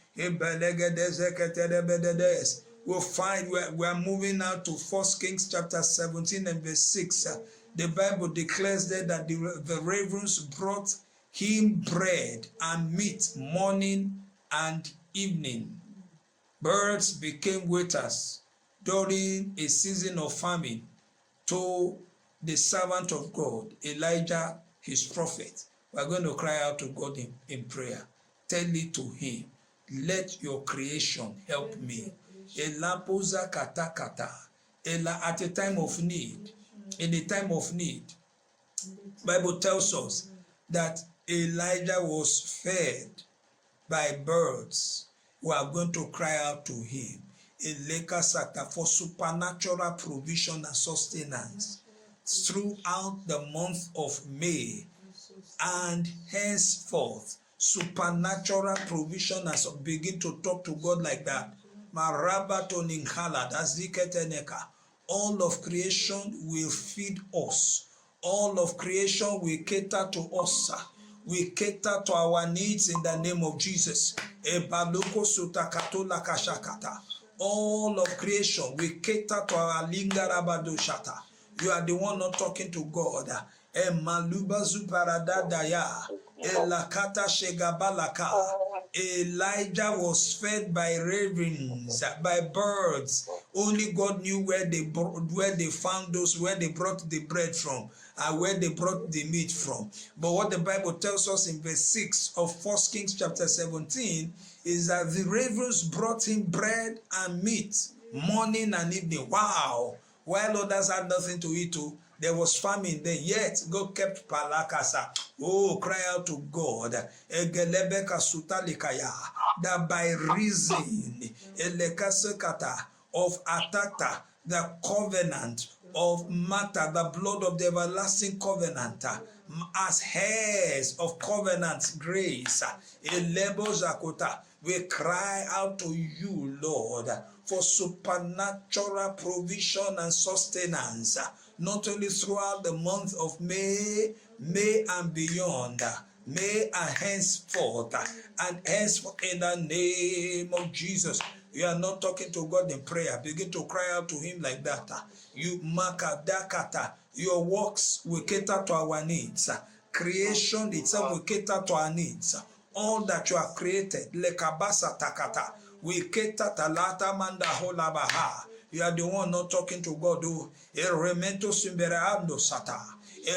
We'll find we're moving now to 1 Kings chapter 17 and verse 6. The Bible declares that the ravens brought him bread and meat morning and evening. Birds became waiters during a season of famine to the servant of God, Elijah, his prophet. We're going to cry out to God in prayer. Tell it to him. Let your creation help me. Elapoza kata kata. At a time of need. In a time of need. Bible tells us that Elijah was fed by birds. We are going to cry out to him for supernatural provision and sustenance throughout the month of May and henceforth. Supernatural provision as begin to talk to God like that. All of creation will feed us. All of creation will cater to us. We cater to our needs in the name of Jesus. All of creation will cater to our lingarabadoshata. You are the one not talking to God. Elijah was fed by ravens, by birds. Only God knew where they found those, where they brought the bread from, and where they brought the meat from. But what the Bible tells us in verse 6 of 1 Kings chapter 17 is that the ravens brought him bread and meat morning and evening. Wow! While others had nothing to eat, there was famine there, yet God kept palakasa. Oh, cry out to God. That by reason of Atata, the covenant of Mata, the blood of the everlasting covenant, as heirs of covenant grace, we cry out to you, Lord, for supernatural provision and sustenance, not only throughout the month of May and beyond, May and henceforth in the name of Jesus. You are not talking to God in prayer. Begin to cry out to him like that. You makadakata. Your works will cater to our needs. Creation itself will cater to our needs. All that you have created, lekabasa takata, we cater talata manda holabaha. You are the one not talking to God. Remento simberando sata.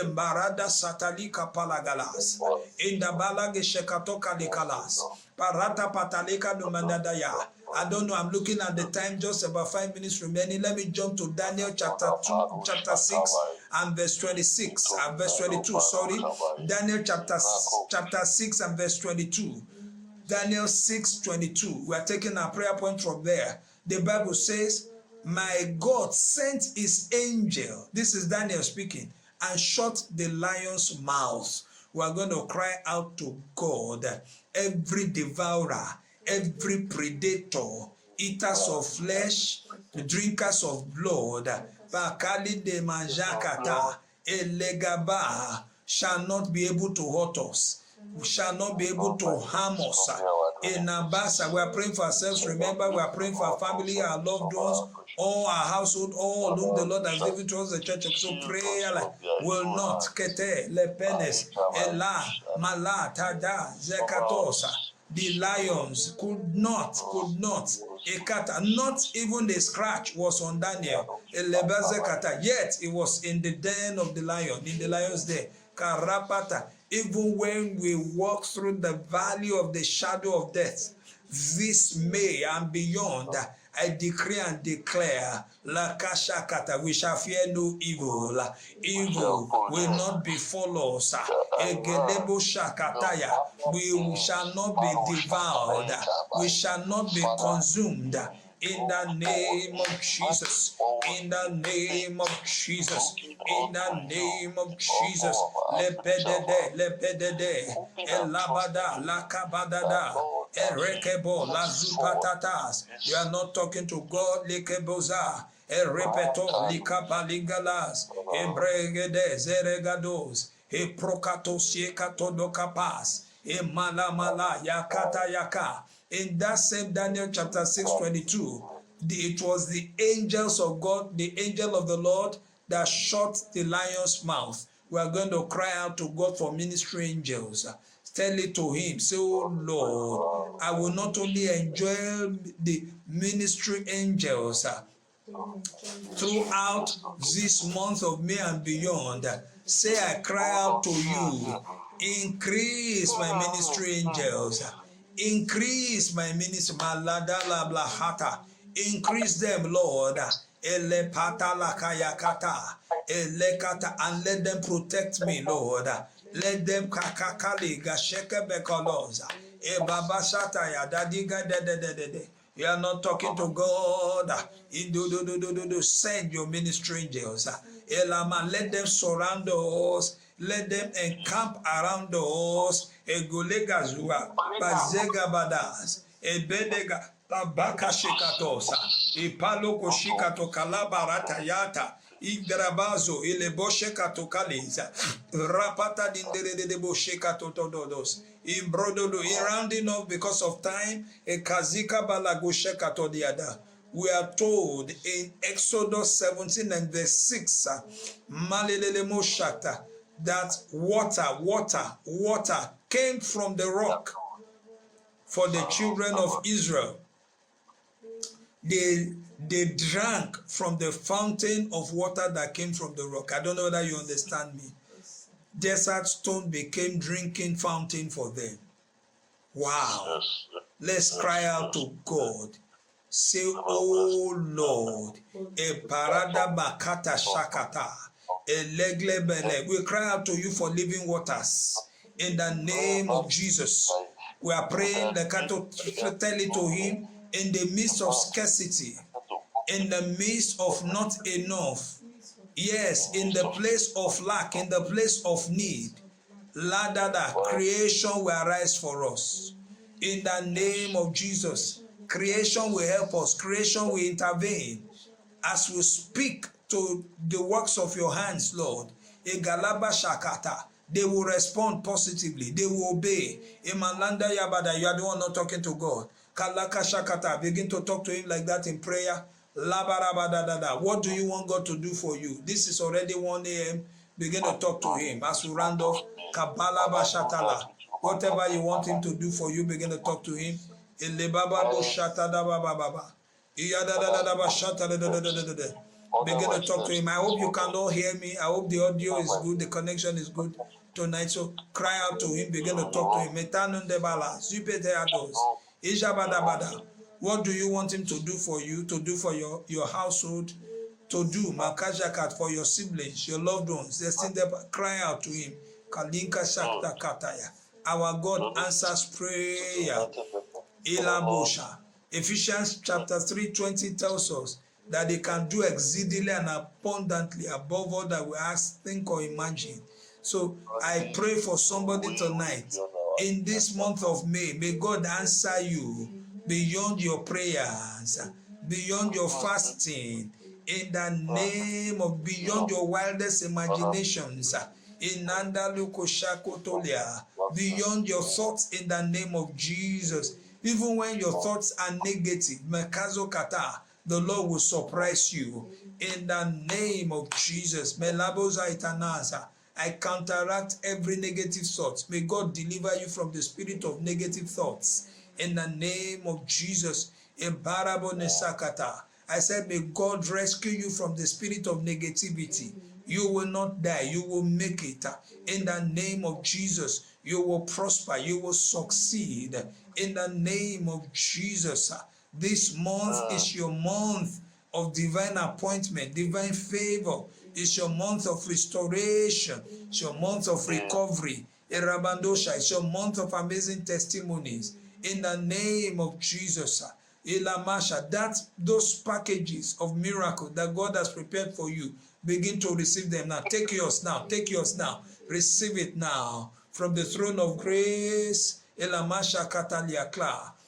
Embarada satalika palagalas. Indabalage shekatoka dekalas. Parata pataleka numandadaya. I don't know, I'm looking at the time, just about 5 minutes remaining. Let me jump to Daniel chapter 6 and verse 26, and verse 22, sorry. Daniel chapter 6 and verse 22. Daniel 6:22. We are taking our prayer point from there. The Bible says, my God sent his angel, this is Daniel speaking, and shut the lion's mouth. We are going to cry out to God. Every devourer, every predator, eaters of flesh, drinkers of blood, Bakali de Manjakata, Elegaba, shall not be able to hurt us. We shall not be able to harm us. In Abasa, we are praying for ourselves. Remember, we are praying for our family, our loved ones, all our household, all whom the Lord has given to us, the church. So prayer will not, Kete, Lepenes, Ela, Mala, Tada, Zekatosa. The lions could not, Ekata, not even a scratch was on Daniel. Elebazekata, yet it was in the den of the lion, in the lion's den. Karapata, even when we walk through the valley of the shadow of death, this May and beyond, I decree and declare, Lakashakata, we shall fear no evil. Evil will not befall us. Egelebo Shakataya, we shall not be devoured. We shall not be consumed. In the name of Jesus, in the name of Jesus, in the name of Jesus, lepedede, elabada, lakabadada, erekebo, lazupatatas. You are not talking to God, lekeboza, e repeto likapalingalas, e bregede zeregados, e prokato siekato do kapas, e malamala yakata yaka. In that same Daniel chapter 6:22, it was the angels of God, the angel of the Lord that shut the lion's mouth. We are going to cry out to God for ministry angels. Tell it to him. Say, oh Lord, I will not only enjoy the ministry angels throughout this month of May and beyond. Say, I cry out to you. Increase my ministry angels. Increase my ministry. Maladala blahata. Increase them, Lord. Elepata lakayakata. Elekata, and let them protect me, Lord. Let them kakakali gasheke bekoloza. E baba shata ya dadiga de. You are not talking to God. Send your ministry angels. Elama, let them surround us. Let them encamp around us. Egolega zua, bazega badas, ebedega tabaka shikatosa, ipalo koshikato kalabarata yata. Igrabazo ile boshe katokaliza rapata dindere de boshe katotodos imbrododo rounding off because of time e kazika balagoshe katodiada. We are told in Exodus 17 and verse 6 malelele moshata that water came from the rock for the children of Israel. They drank from the fountain of water that came from the rock. I don't know whether you understand me. Desert stone became drinking fountain for them. Wow. Let's cry out to God. Say, oh Lord, e parada bakata shakata, e leglebele. We cry out to you for living waters in the name of Jesus. We are praying, like I tell it to him, in the midst of scarcity, in the midst of not enough, yes, in the place of lack, in the place of need, ladada, creation will arise for us. In the name of Jesus, creation will help us, creation will intervene. As we speak to the works of your hands, Lord, Egalaba Shakata, they will respond positively, they will obey. Imalanda Yabada, you are the one not talking to God. Kalaka Shakata, begin to talk to him like that in prayer. What do you want God to do for you? This is already 1 a.m. Begin to talk to him. As we round off, Kabala Bashatala. Whatever you want him to do for you, begin to talk to him. Begin to talk to him. I hope you can all hear me. I hope the audio is good, the connection is good tonight. So cry out to him, begin to talk to him. What do you want him to do for you, to do for your household, to do Makajakat for your siblings, your loved ones? Cry out to him. Kalinka Shakta Kataya. Our God answers prayer. Ilabosha. Ephesians chapter 3:20 tells us that they can do exceedingly and abundantly above all that we ask, think, or imagine. So I pray for somebody tonight in this month of May. May God answer you beyond your prayers, beyond your fasting, in the name of beyond your wildest imaginations, beyond your thoughts, in the name of Jesus. Even when your thoughts are negative, the Lord will surprise you in the name of Jesus. I counteract every negative thought. May God deliver you from the spirit of negative thoughts in the name of Jesus. I said, may God rescue you from the spirit of negativity. You will not die. You will make it. In the name of Jesus, you will prosper. You will succeed. In the name of Jesus. This month is your month of divine appointment, divine favor. It's your month of restoration. It's your month of recovery. It's your month of amazing testimonies. In the name of Jesus. Those packages of miracle that God has prepared for you, begin to receive them now. Take yours now. Take yours now. Receive it now from the throne of grace.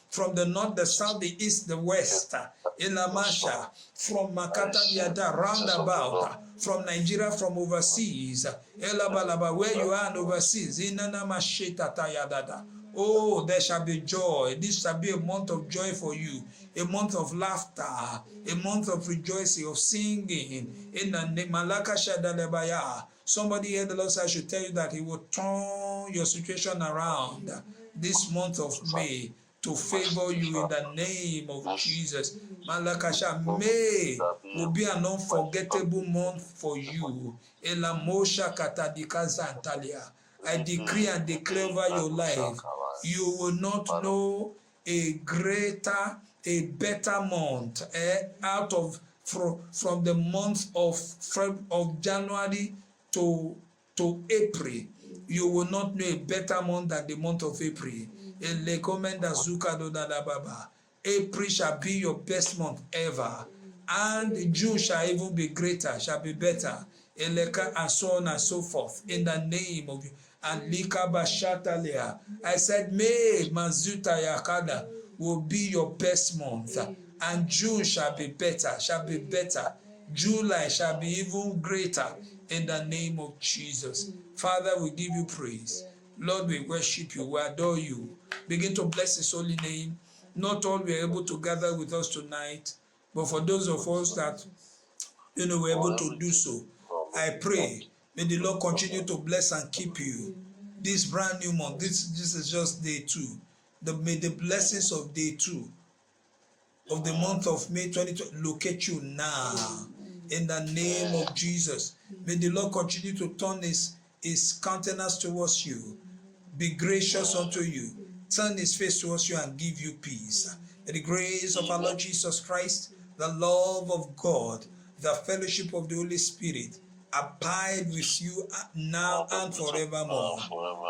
from the north, the south, the east, the west, Elamasha, from Makata Diada, roundabout, from Nigeria, from overseas, Elabalaba, where you are and overseas, Inanamasheta Tayadada. Oh, there shall be joy. This shall be a month of joy for you, a month of laughter, a month of rejoicing, of singing. In the name Malaka Shadalebaya. Somebody here, the Lord said, I should tell you that He will turn your situation around this month of May to favor you in the name of Jesus. Malakasha, May will be an unforgettable month for you. Elamosha Katadika Zantalia. I decree and declare over your life, you will not know a greater, a better month out of from the month of January to April. You will not know a better month than the month of April. April shall be your best month ever, and June shall even be greater, shall be better, and so on and so forth. In the name of you. And Likabashatalea, I said, May Mazuta Yakada will be your best month, and June shall be better, shall be better. July shall be even greater in the name of Jesus. Father, we give you praise. Lord, we worship you, we adore you. Begin to bless His holy name. Not all were able to gather with us tonight, but for those of us that were able to do so, I pray, may the Lord continue to bless and keep you. This brand new month, this is just day 2. May the blessings of day 2 of the month of May 2020 locate you now. In the name of Jesus, may the Lord continue to turn his countenance towards you, be gracious unto you, turn His face towards you and give you peace. May the grace of our Lord Jesus Christ, the love of God, the fellowship of the Holy Spirit abide with you now and forevermore.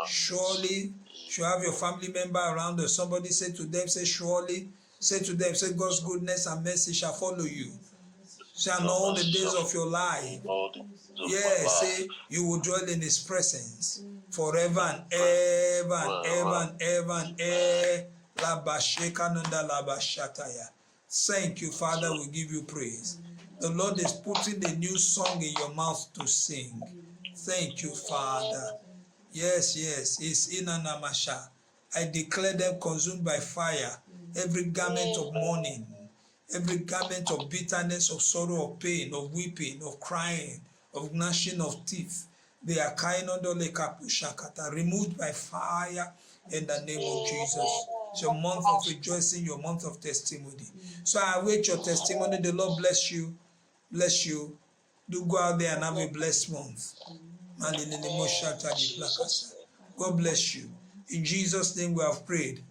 Surely, you have your family member around us. Somebody say to them, say surely, say to them, say God's goodness and mercy shall follow you. Say and all the days of your life. Yes, say you will dwell in His presence forever and ever and ever and ever and ever. Thank you, Father. We give you praise. The Lord is putting a new song in your mouth to sing. Thank you, Father. Yes, it's Inanamasha. I declare them consumed by fire. Every garment of mourning, every garment of bitterness, of sorrow, of pain, of weeping, of crying, of gnashing of teeth, they are removed by fire in the name of Jesus. It's your month of rejoicing, your month of testimony. So I await your testimony. The Lord bless you. Bless you. Do go out there and have a blessed month. God bless you. In Jesus' name we have prayed.